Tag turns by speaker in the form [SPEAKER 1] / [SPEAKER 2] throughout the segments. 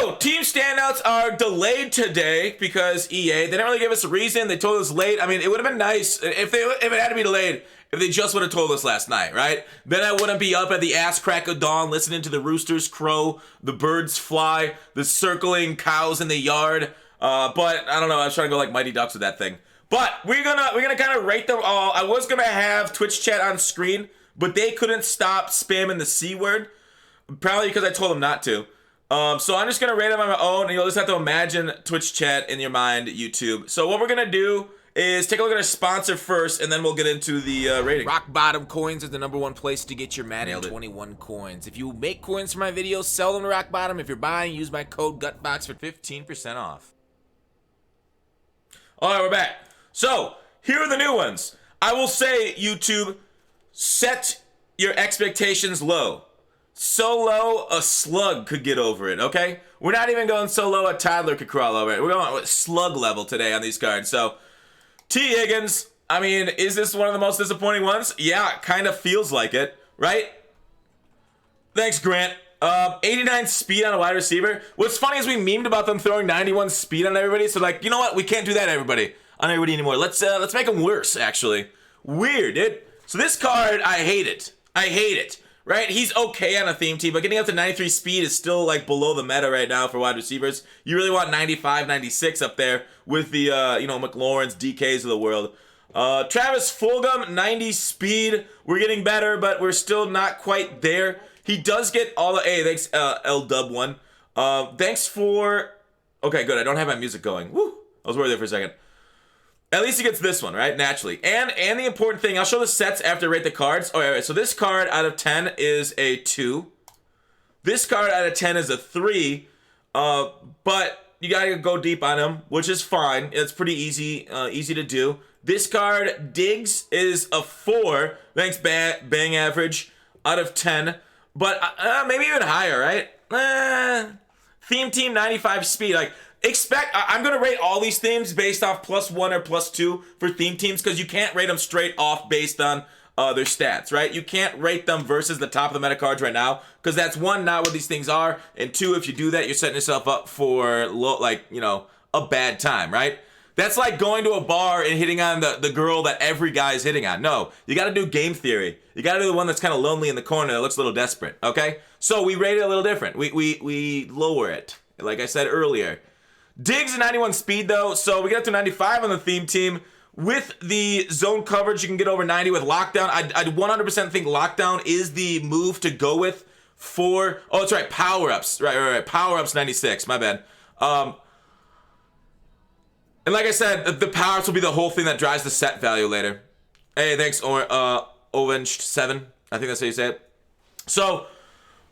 [SPEAKER 1] So, team standouts are delayed today because EA, they didn't really give us a reason. They told us late. I mean, it would have been nice if it had to be delayed, if they just would have told us last night, right? Then I wouldn't be up at the ass crack of dawn listening to the roosters crow, the birds fly, the circling cows in the yard. But I don't know, I was trying to go like Mighty Ducks with that thing. But we're gonna kind of rate them all. I was gonna have Twitch chat on screen, but they couldn't stop spamming the C word, probably because I told them not to. So I'm just going to rate them on my own, and you'll just have to imagine Twitch chat in your mind, YouTube. So what we're going to do is take a look at our sponsor first, and then we'll get into the rating.
[SPEAKER 2] Rock Bottom Coins is the #1 place to get your Madden 21 coins. If you make coins for my videos, sell them to Rock Bottom. If you're buying, use my code GUTBOX for 15% off.
[SPEAKER 1] All right, we're back. So here are the new ones. I will say, YouTube, set your expectations low. So low, a slug could get over it, okay? We're not even going so low, a toddler could crawl over it. We're going with slug level today on these cards. So, T. Higgins, I mean, is this one of the most disappointing ones? Yeah, it kind of feels like it, right? Thanks, Grant. 89 speed on a wide receiver. What's funny is we memed about them throwing 91 speed on everybody, so like, you know what? We can't do that, on everybody anymore. Let's make them worse, actually. Weird, dude. So this card, I hate it. I hate it. Right, he's okay on a theme team, but getting up to 93 speed is still like below the meta right now for wide receivers. You really want 95, 96 up there with the McLaurin's, DKs of the world. Travis Fulgham, 90 speed. We're getting better, but we're still not quite there. He does get all the thanks L-Dub1. Thanks for okay, good. I don't have my music going. Woo! I was worried there for a second. At least he gets this one, right? Naturally. And the important thing, I'll show the sets after I rate the cards. Oh, right. So this card out of 10 is a 2. This card out of 10 is a 3. But you gotta go deep on him, which is fine. It's pretty easy to do. This card, Diggs, is a 4. Thanks, bang average out of 10. But maybe even higher, right? Theme team, 95 speed. Like, I'm going to rate all these themes based off +1 or +2 for theme teams, because you can't rate them straight off based on their stats, right? You can't rate them versus the top of the meta cards right now, because that's one, not what these things are, and two, if you do that, you're setting yourself up for a bad time, right? That's like going to a bar and hitting on the girl that every guy is hitting on. No, you got to do game theory. You got to do the one that's kind of lonely in the corner that looks a little desperate, okay? So we rate it a little different. We lower it, like I said earlier. Diggs at 91 speed, though, so we get up to 95 on the theme team. With the zone coverage, you can get over 90 with lockdown. I 100% think lockdown is the move to go with for... Oh, that's right, power-ups. Right. Power-ups 96, my bad. And like I said, the power-ups will be the whole thing that drives the set value later. Hey, thanks, Orange7. I think that's how you say it. So...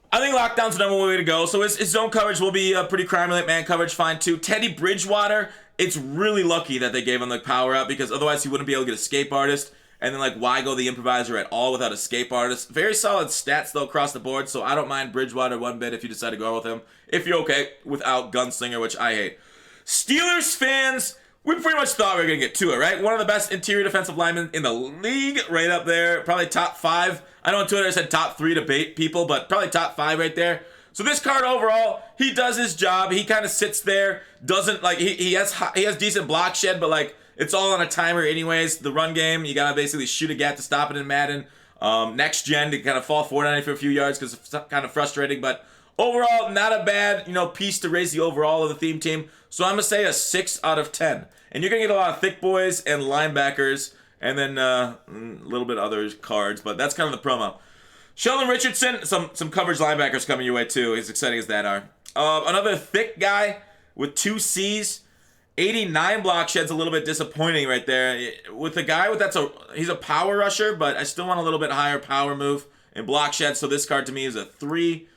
[SPEAKER 1] I think lockdown's the number one way to go. So his zone coverage will be pretty crime-relate. Man coverage, fine too. Teddy Bridgewater, it's really lucky that they gave him the power up, because otherwise he wouldn't be able to get escape artist. And then, like, why go the improviser at all without escape artist? Very solid stats, though, across the board. So I don't mind Bridgewater one bit if you decide to go with him. If you're okay without Gunslinger, which I hate. Steelers fans, we pretty much thought we were going to get Tua, right? One of the best interior defensive linemen in the league, right up there. Probably top 5. I know on Twitter I said top 3 to bait people, but probably top 5 right there. So this card overall, he does his job. He kind of sits there, doesn't like he has decent block shed, but like it's all on a timer anyways. The run game, you gotta basically shoot a gap to stop it in Madden. Next gen to kind of fall forward on it for a few yards because it's kind of frustrating, but overall not a bad piece to raise the overall of the theme team. So I'm gonna say a 6 out of 10, and you're gonna get a lot of thick boys and linebackers. And then a little bit other cards, but that's kind of the promo. Sheldon Richardson, some coverage linebackers coming your way too, as exciting as that are. Another thick guy with 2 Cs. 89 block shed's a little bit disappointing right there. With the guy he's a power rusher, but I still want a little bit higher power move in block shed, so this card to me is a 3.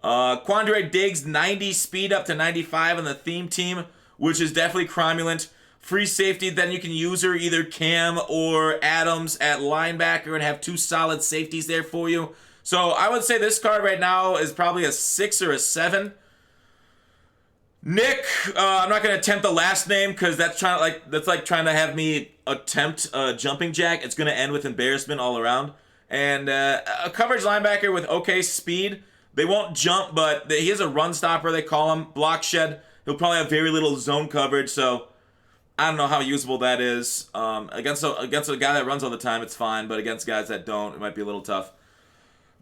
[SPEAKER 1] Quandre Diggs, 90 speed up to 95 on the theme team, which is definitely cromulent. Free safety, then you can use her either Cam or Adams at linebacker and have 2 solid safeties there for you. So I would say this card right now is probably a 6 or a 7. Nick, I'm not going to attempt the last name because that's like trying to have me attempt a jumping jack. It's going to end with embarrassment all around. And a coverage linebacker with okay speed. They won't jump, but he is a run stopper, they call him. Block shed. He'll probably have very little zone coverage, so I don't know how usable that is. Against a guy that runs all the time, it's fine, but against guys that don't, it might be a little tough.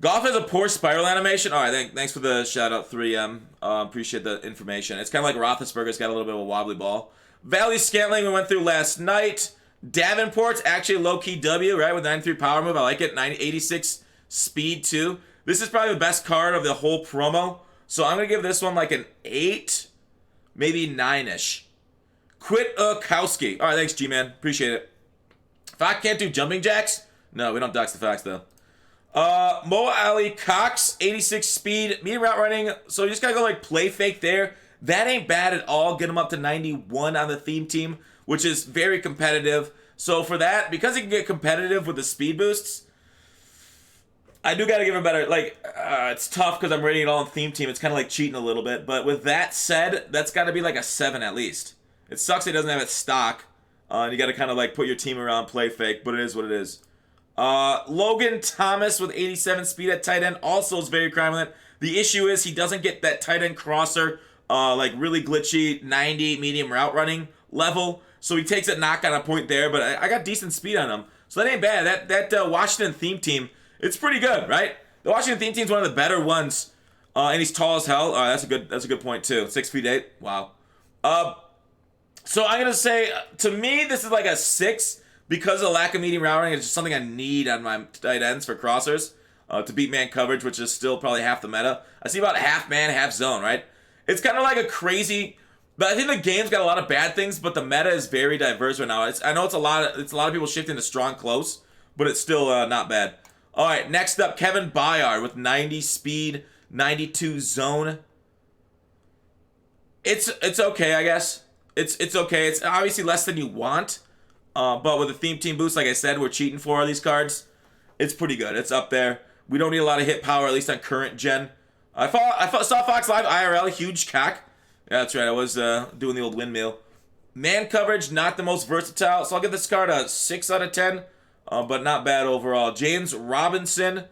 [SPEAKER 1] Goff has a poor spiral animation. All right, thanks for the shout out, 3M. Appreciate the information. It's kind of like Roethlisberger's got a little bit of a wobbly ball. Valley Scantling we went through last night. Davenport's actually low-key W, right, with 93 power move. I like it. 86 speed, too. This is probably the best card of the whole promo. So I'm going to give this one like an 8, maybe 9-ish. Kwiatkowski. All right, thanks, G-Man. Appreciate it. Fox can't do jumping jacks? No, we don't dox the Fox, though. Mo Ali Cox, 86 speed, medium route running. So you just got to go like play fake there. That ain't bad at all. Get him up to 91 on the theme team, which is very competitive. So for that, because he can get competitive with the speed boosts, I do got to give him better. Like, it's tough because I'm rating it all on theme team. It's kind of like cheating a little bit. But with that said, that's got to be like a 7 at least. It sucks he doesn't have it stock. And you got to kind of like put your team around play fake, but it is what it is. Logan Thomas with 87 speed at tight end also is very crime. The issue is he doesn't get that tight end crosser, like really glitchy 90 medium route running level. So he takes a knock on a point there, but I got decent speed on him. So that ain't bad. That Washington theme team, it's pretty good, right? The Washington theme team is one of the better ones. And he's tall as hell. That's a good point too. 6'8". Wow. So I'm gonna say, to me, this is like a 6 because of the lack of medium route running. It's just something I need on my tight ends for crossers to beat man coverage, which is still probably half the meta. I see about half man, half zone, right? It's kind of like a crazy. But I think the game's got a lot of bad things, but the meta is very diverse right now. I know it's a lot of people shifting to strong close, but it's still not bad. All right, next up, Kevin Baiar with 90 speed, 92 zone. It's okay, I guess. It's okay. It's obviously less than you want, but with the theme team boost, like I said, we're cheating for these cards. It's pretty good. It's up there. We don't need a lot of hit power, at least on current gen. I saw Fox Live IRL, huge cock. Yeah, that's right. I was doing the old windmill. Man coverage, not the most versatile, so I'll give this card a 6 out of 10, but not bad overall. James Robinson,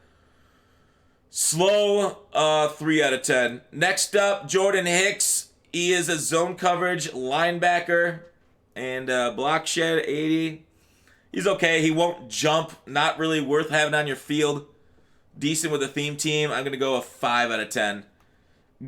[SPEAKER 1] slow, 3 out of 10. Next up, Jordan Hicks. He is a zone coverage linebacker and block shed 80. He's okay. He won't jump. Not really worth having on your field. Decent with the theme team. I'm going to go a 5 out of 10.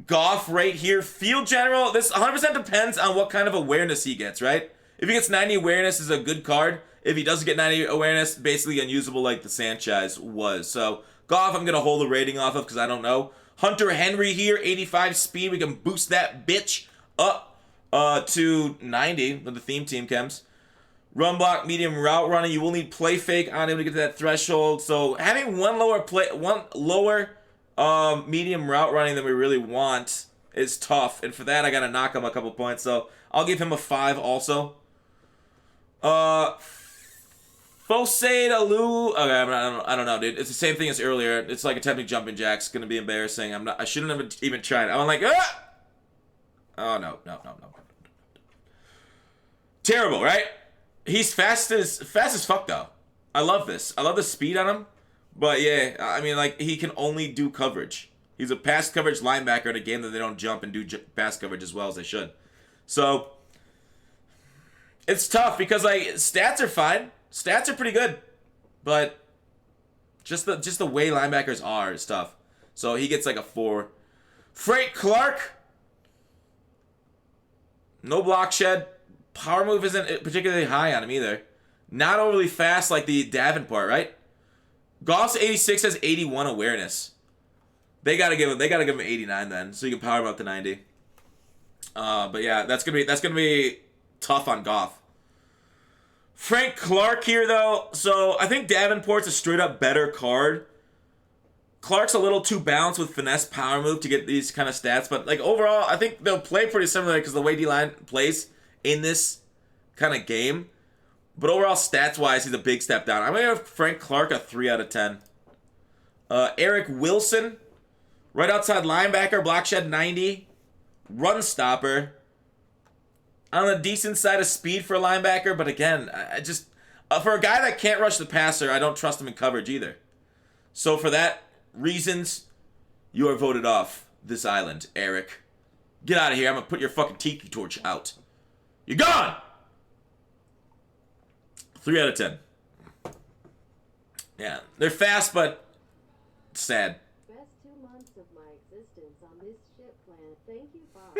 [SPEAKER 1] Goff right here. Field general. This 100% depends on what kind of awareness he gets, right? If he gets 90 awareness, is a good card. If he doesn't get 90 awareness, basically unusable like the Sanchez was. So Goff, I'm going to hold a rating off of because I don't know. Hunter Henry here, 85 speed. We can boost that bitch up to 90 with the theme team chems. Run block, medium route running. You will need play fake on him to get to that threshold. So having one lower medium route running than we really want is tough. And for that, I got to knock him a couple points. So I'll give him a 5 also. Fosaid Alu. Okay, I don't know, dude. It's the same thing as earlier. It's like attempting jumping jacks. It's gonna be embarrassing. I shouldn't have even tried. I'm like, ah! Oh no. Terrible, right? He's fast as fuck though. I love this. I love the speed on him. But yeah, I mean, like, he can only do coverage. He's a pass coverage linebacker in a game that they don't jump and do pass coverage as well as they should. So it's tough because like stats are fine. Stats are pretty good, but just the way linebackers are is tough. So he gets like a 4. Frank Clark, no block shed. Power move isn't particularly high on him either. Not overly fast like the Davenport, right? Goff's 86 has 81 awareness. They gotta give him 89 then, so you can power him up to 90. But yeah, that's gonna be tough on Goff. Frank Clark here, though. So I think Davenport's a straight-up better card. Clark's a little too balanced with finesse power move to get these kind of stats. But like overall, I think they'll play pretty similar because the way D-line plays in this kind of game. But overall, stats-wise, he's a big step down. I'm going to give Frank Clark a 3 out of 10. Eric Wilson, right outside linebacker, block shed 90. Run stopper. On the decent side of speed for a linebacker, but again, I just for a guy that can't rush the passer, I don't trust him in coverage either. So for that reasons, You are voted off this island, Eric. Get out of here. I'm going to put your fucking tiki torch out. You're gone! 3 out of 10. Yeah, they're fast, but sad.
[SPEAKER 3] Best 2 months of my existence on this ship planet. Thank you, Bob.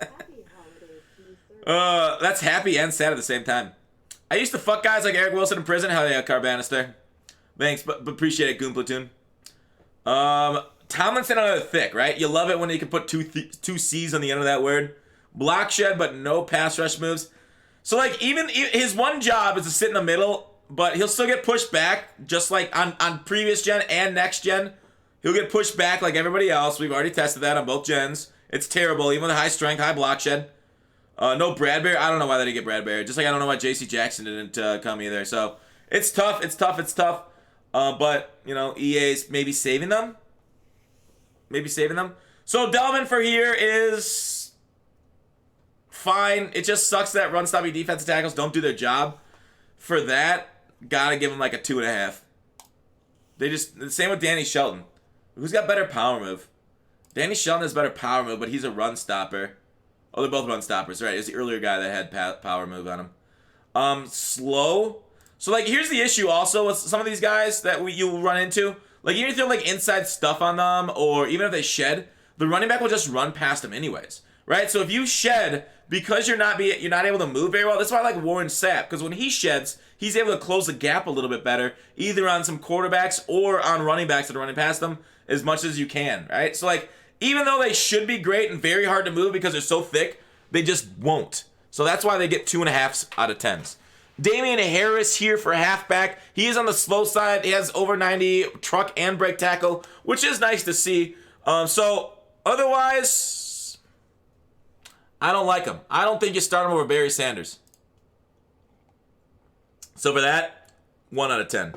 [SPEAKER 3] Happy holidays to you, sir.
[SPEAKER 1] That's happy and sad at the same time. I used to fuck guys like Eric Wilson in prison. Hell yeah, Carbanister. Thanks, but appreciate it, Goon Platoon. Tomlinson on the thick, right? You love it when you can put two C's on the end of that word. Block shed, but no pass rush moves. So, like, even his one job is to sit in the middle, but he'll still get pushed back, just like on previous gen and next gen. He'll get pushed back like everybody else. We've already tested that on both gens. It's terrible, even with high strength, high block shed. No Bradbury. I don't know why they didn't get Bradbury. Just like I don't know why J.C. Jackson didn't come either. So, it's tough. But, you know, EA's maybe saving them. So, Delvin for here is fine. It just sucks that run-stopping defensive tackles don't do their job. For that, gotta give him like a 2.5. The same with Danny Shelton. Who's got better power move? Danny Shelton has better power move, but he's a run stopper. Oh, they're both run stoppers, right? It was the earlier guy that had power move on him. Slow. So, like, here's the issue also with some of these guys that you run into. Like, even if you have, like, inside stuff on them, or even if they shed, the running back will just run past them anyways, right? So if you shed, because you're not able to move very well, that's why I like Warren Sapp, because when he sheds, he's able to close the gap a little bit better, either on some quarterbacks or on running backs that are running past them as much as you can, right? So, like, even though they should be great and very hard to move because they're so thick, they just won't. So that's why they get 2.5 out of 10s. Damien Harris here for halfback. He is on the slow side. He has over 90 truck and break tackle, which is nice to see. So otherwise, I don't like him. I don't think you start him over Barry Sanders. So for that, 1 out of 10.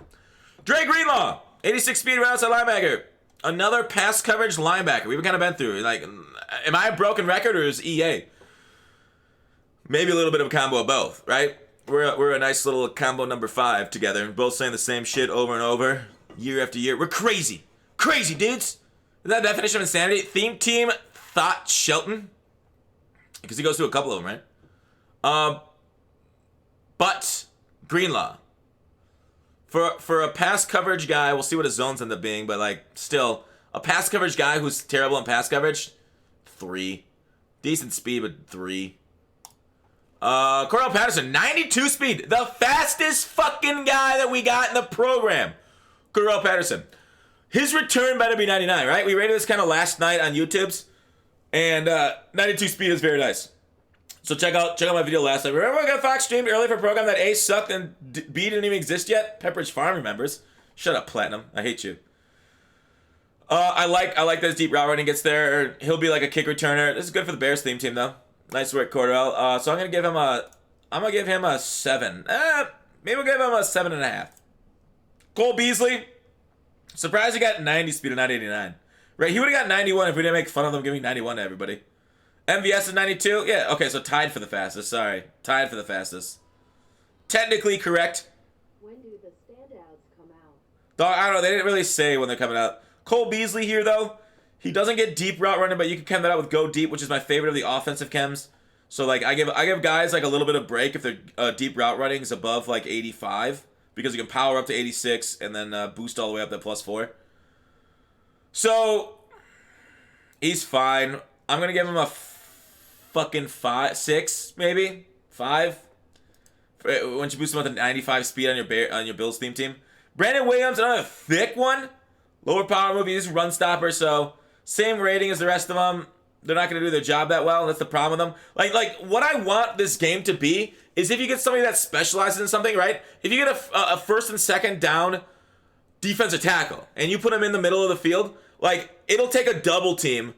[SPEAKER 1] Dre Greenlaw, 86 speed right outside linebacker. Another pass coverage linebacker. We've kind of been through. Like, am I a broken record or is EA? Maybe a little bit of a combo of both, right? We're a nice little combo number 5 together, and both saying the same shit over and over, year after year. We're crazy. Crazy, dudes. Is that definition of insanity? Theme team thought Shelton. Because he goes through a couple of them, right? But Greenlaw. For a pass coverage guy, we'll see what his zones end up being, but, like, still, a pass coverage guy who's terrible in pass coverage, 3. Decent speed, but 3. Cordell Patterson, 92 speed. The fastest fucking guy that we got in the program. Cordell Patterson. His return better be 99, right? We rated this kind of last night on YouTube's. And 92 speed is very nice. So check out my video last night. Remember I got Fox streamed early for a program that A sucked and B didn't even exist yet? Pepperidge Farm remembers. Shut up, Platinum. I hate you. I like that his deep route running gets there. Or he'll be like a kick returner. This is good for the Bears theme team though. Nice work, Cordell. So I'm gonna give him a 7. Maybe we'll give him a 7.5. Cole Beasley. Surprised he got 90 speed and not 89. Right, he would have got 91 if we didn't make fun of them giving 91 to everybody. MVS is 92? Yeah, okay, so tied for the fastest. Sorry. Tied for the fastest. Technically correct.
[SPEAKER 3] When do the standouts come out?
[SPEAKER 1] Though, I don't know, they didn't really say when they're coming out. Cole Beasley here, though. He doesn't get deep route running, but you can chem that out with go deep, which is my favorite of the offensive chems. So, like, I give guys, like, a little bit of break if their deep route running is above, like, 85. Because you can power up to 86 and then boost all the way up to +4. So, he's fine. I'm going to give him a fucking 6, maybe 5. Once you boost him with a 95 speed on your Bills theme team. Brandon Williams, another thick one. Lower power move. He's a run stopper, so same rating as the rest of them. They're not going to do their job that well. That's the problem with them. Like what I want this game to be is if you get somebody that specializes in something, right? If you get a first and second down defensive tackle and you put them in the middle of the field, like it'll take a double team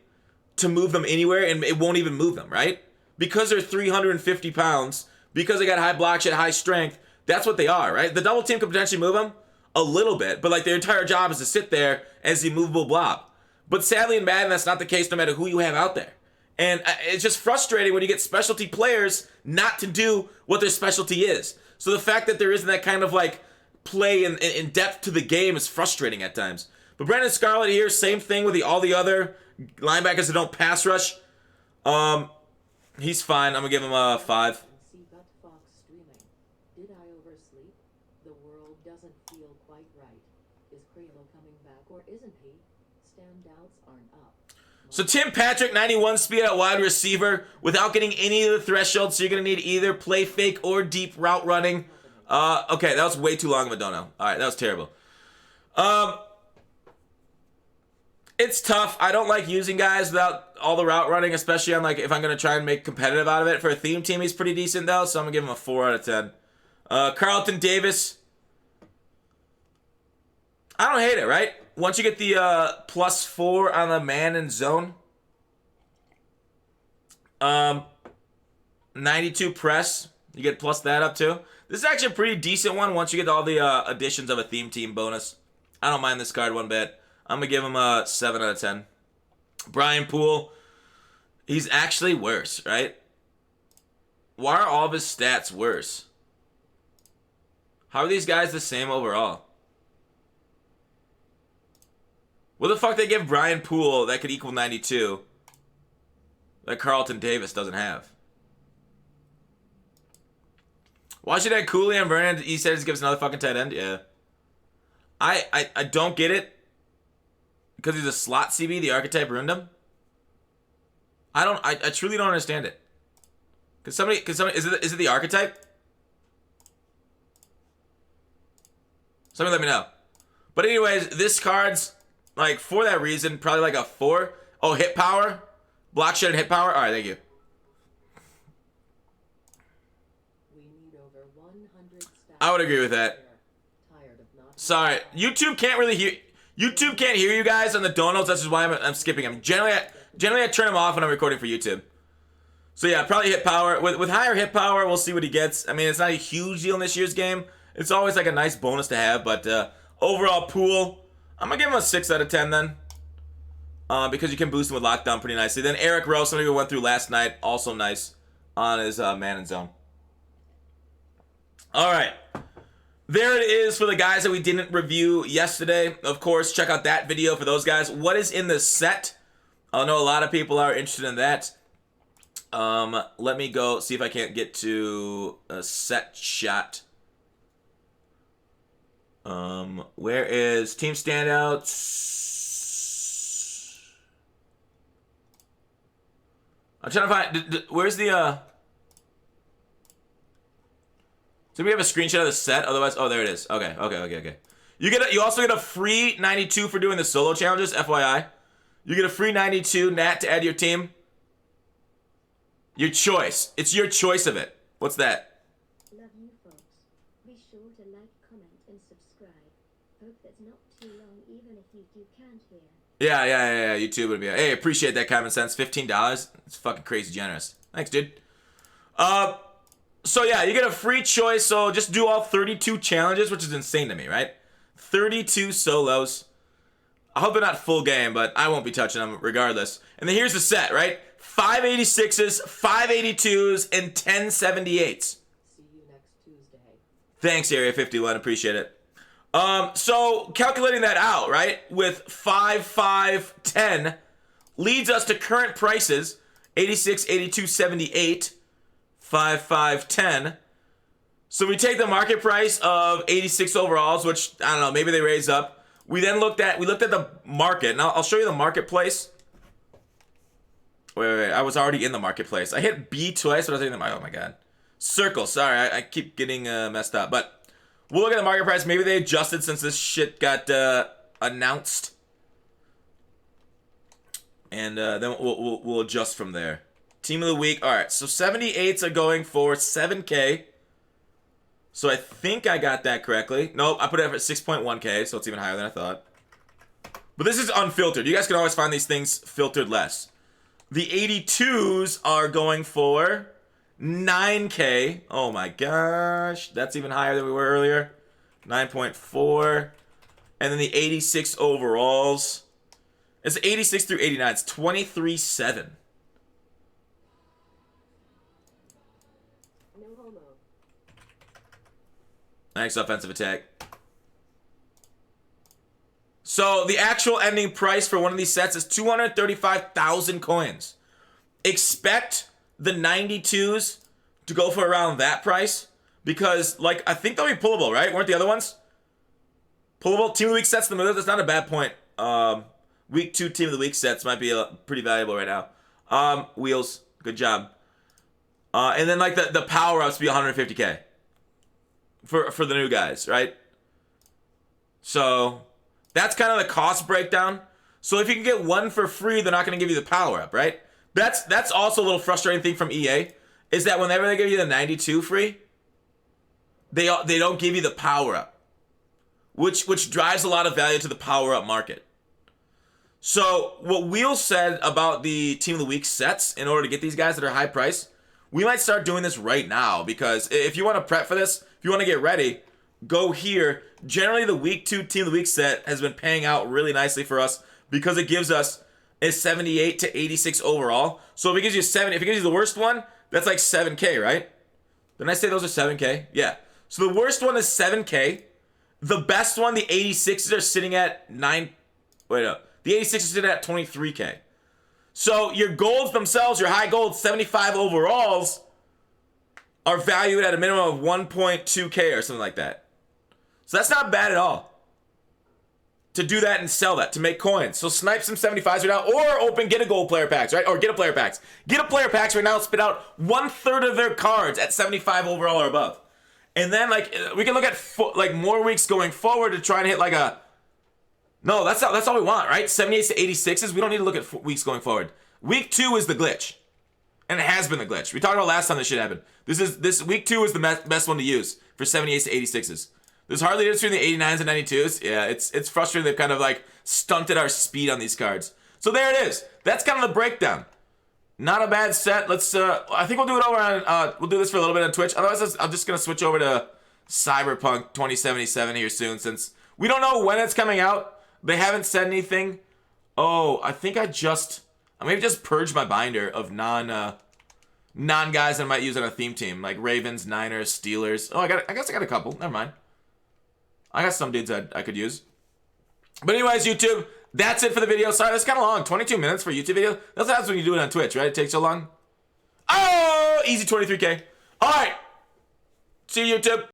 [SPEAKER 1] to move them anywhere, and it won't even move them, right? Because they're 350 pounds, because they got high block shed, high strength, that's what they are, right? The double team could potentially move them a little bit, but like their entire job is to sit there as the movable blob. But sadly in Madden, that's not the case no matter who you have out there. And it's just frustrating when you get specialty players not to do what their specialty is. So the fact that there isn't that kind of like play and depth to the game is frustrating at times. But Brandon Scarlett here, same thing with all the other linebackers that don't pass rush. He's fine. I'm gonna give him a 5.
[SPEAKER 3] See Gut Fox streaming. Did I oversleep? The world doesn't feel quite right. Is Crelo coming back or isn't he? Standouts aren't up.
[SPEAKER 1] So Tim Patrick, 91 speed at wide receiver without getting any of the thresholds. So you're gonna need either play fake or deep route running. Okay, that was way too long of a dono. All right, that was terrible. It's tough. I don't like using guys without all the route running, especially on like if I'm gonna try and make competitive out of it. For a theme team, he's pretty decent though, so I'm gonna give him a 4 out of 10. Carlton Davis. I don't hate it, right? Once you get the +4 on the man and zone. 92 press. You get plus that up too. This is actually a pretty decent one once you get all the additions of a theme team bonus. I don't mind this card one bit. I'm going to give him a 7 out of 10. Brian Poole. He's actually worse, right? Why are all of his stats worse? How are these guys the same overall? What the fuck they give Brian Poole that could equal 92 that Carlton Davis doesn't have? Why should I Cooley and Vernon? He says he gives another fucking tight end? Yeah. I don't get it. Because he's a slot CB, the archetype ruined him? I truly don't understand it. Is it the archetype? Somebody let me know. But anyways, this card's like for that reason, probably like a 4. Oh, hit power? Block shed and hit power? Alright, thank you.
[SPEAKER 3] We need over 100 staff.
[SPEAKER 1] I would agree with that.
[SPEAKER 3] Tired of not
[SPEAKER 1] Sorry, YouTube can't really hear. YouTube can't hear you guys on the donos. That's just why I'm skipping them. Generally, I turn them off when I'm recording for YouTube. So yeah, probably hit power. With higher hit power, we'll see what he gets. I mean, it's not a huge deal in this year's game. It's always like a nice bonus to have. But overall, Poole, I'm gonna give him a 6 out of 10 then, because you can boost him with lockdown pretty nicely. Then Eric Rowe, somebody we went through last night, also nice on his man and zone. All right. There it is for the guys that we didn't review yesterday. Of course, check out that video for those guys. What is in the set? I know a lot of people are interested in that. Let me go see if I can't get to a set shot. Where is Team Standouts? I'm trying to find. Where's the Do we have a screenshot of the set? Otherwise, oh, there it is. Okay. You also get a free 92 for doing the solo challenges, FYI. You get a free 92 nat to add to your team. Your choice. It's your choice of it. What's that?
[SPEAKER 4] Love you folks. Be sure to like, comment, and subscribe. Hope that's not too long, even if you can't hear.
[SPEAKER 1] Yeah. YouTube would be. Hey, appreciate that common sense. $15. It's fucking crazy generous. Thanks, dude. So yeah, you get a free choice. So just do all 32 challenges, which is insane to me, right? 32 solos. I hope they're not full game, but I won't be touching them regardless. And then here's the set, right? 586s, 582s, and 1078s.
[SPEAKER 3] See you next Tuesday.
[SPEAKER 1] Thanks, Area 51. Appreciate it. So calculating that out, right, with 5, 5, 10 leads us to current prices: 86, 82, 78, 5, 5, 10. So we take the market price of 86 overalls, which I don't know, maybe they raise up. We then looked at the market. Now I'll show you the marketplace. Wait. I was already in the marketplace. I hit B twice, but I was in the market. Oh my god. Circle. Sorry, I keep getting messed up. But we'll look at the market price. Maybe they adjusted since this shit got announced. And then we'll adjust from there. Team of the week. All right. So 78s are going for 7K. So I think I got that correctly. Nope, I put it up at 6.1K, so it's even higher than I thought. But this is unfiltered. You guys can always find these things filtered less. The 82s are going for 9K. Oh my gosh. That's even higher than we were earlier. 9.4. And then the 86 overalls. It's 86 through 89. It's 23.7.
[SPEAKER 3] No homo.
[SPEAKER 1] Nice offensive attack. So the actual ending price for one of these sets is 235,000 coins. Expect the 92s to go for around that price because, like, I think they'll be pullable, right? Weren't the other ones? Pullable Team of the Week sets in the middle. That's not a bad point. Week 2 Team of the Week sets might be pretty valuable right now. Wheels, good job. And then like the power ups be 150k for the new guys, right? So that's kind of the cost breakdown. So if you can get one for free, they're not going to give you the power up, right? That's also a little frustrating thing from EA is that whenever they give you the 92 free, they don't give you the power up, which drives a lot of value to the power up market. So what Wheels said about the Team of the Week sets in order to get these guys that are high price, we might start doing this right now because if you want to prep for this, if you want to get ready, go here. Generally, the Week 2 Team of the Week set has been paying out really nicely for us because it gives us a 78 to 86 overall. So if it gives you 7, if it gives you the worst one, that's like 7K, right? Didn't I say those are 7K? Yeah. So the worst one is 7K. The best one, the 86s are sitting at 9. Wait, no. The 86s are sitting at 23K. So your golds themselves, your high gold 75 overalls, are valued at a minimum of 1.2K or something like that. So that's not bad at all. To do that and sell that, to make coins. So snipe some 75s right now, or get a gold player packs, right? Or get a player packs. Get a player packs right now, spit out 1/3 of their cards at 75 overall or above. And then like we can look at like more weeks going forward to try and hit like a... No, that's all we want, right? 78s to 86s, we don't need to look at weeks going forward. Week 2 is the glitch. And it has been the glitch. We talked about last time this shit happened. This week 2 is the best one to use for 78s to 86s. There's hardly a difference between the 89s and 92s. Yeah, it's frustrating they've kind of like stunted our speed on these cards. So there it is. That's kind of the breakdown. Not a bad set. Let's I think we'll do it over on we'll do this for a little bit on Twitch. Otherwise I'm just gonna switch over to Cyberpunk 2077 here soon since we don't know when it's coming out. They haven't said anything. Oh, I think I maybe just purged my binder of non guys that I might use on a theme team, like Ravens, Niners, Steelers. Oh, I guess I got a couple. Never mind. I got some dudes I could use. But anyways, YouTube, that's it for the video. Sorry, that's kind of long. 22 minutes for a YouTube video. That's what happens when you do it on Twitch, right? It takes so long. Oh, easy 23K. All right. See you, YouTube.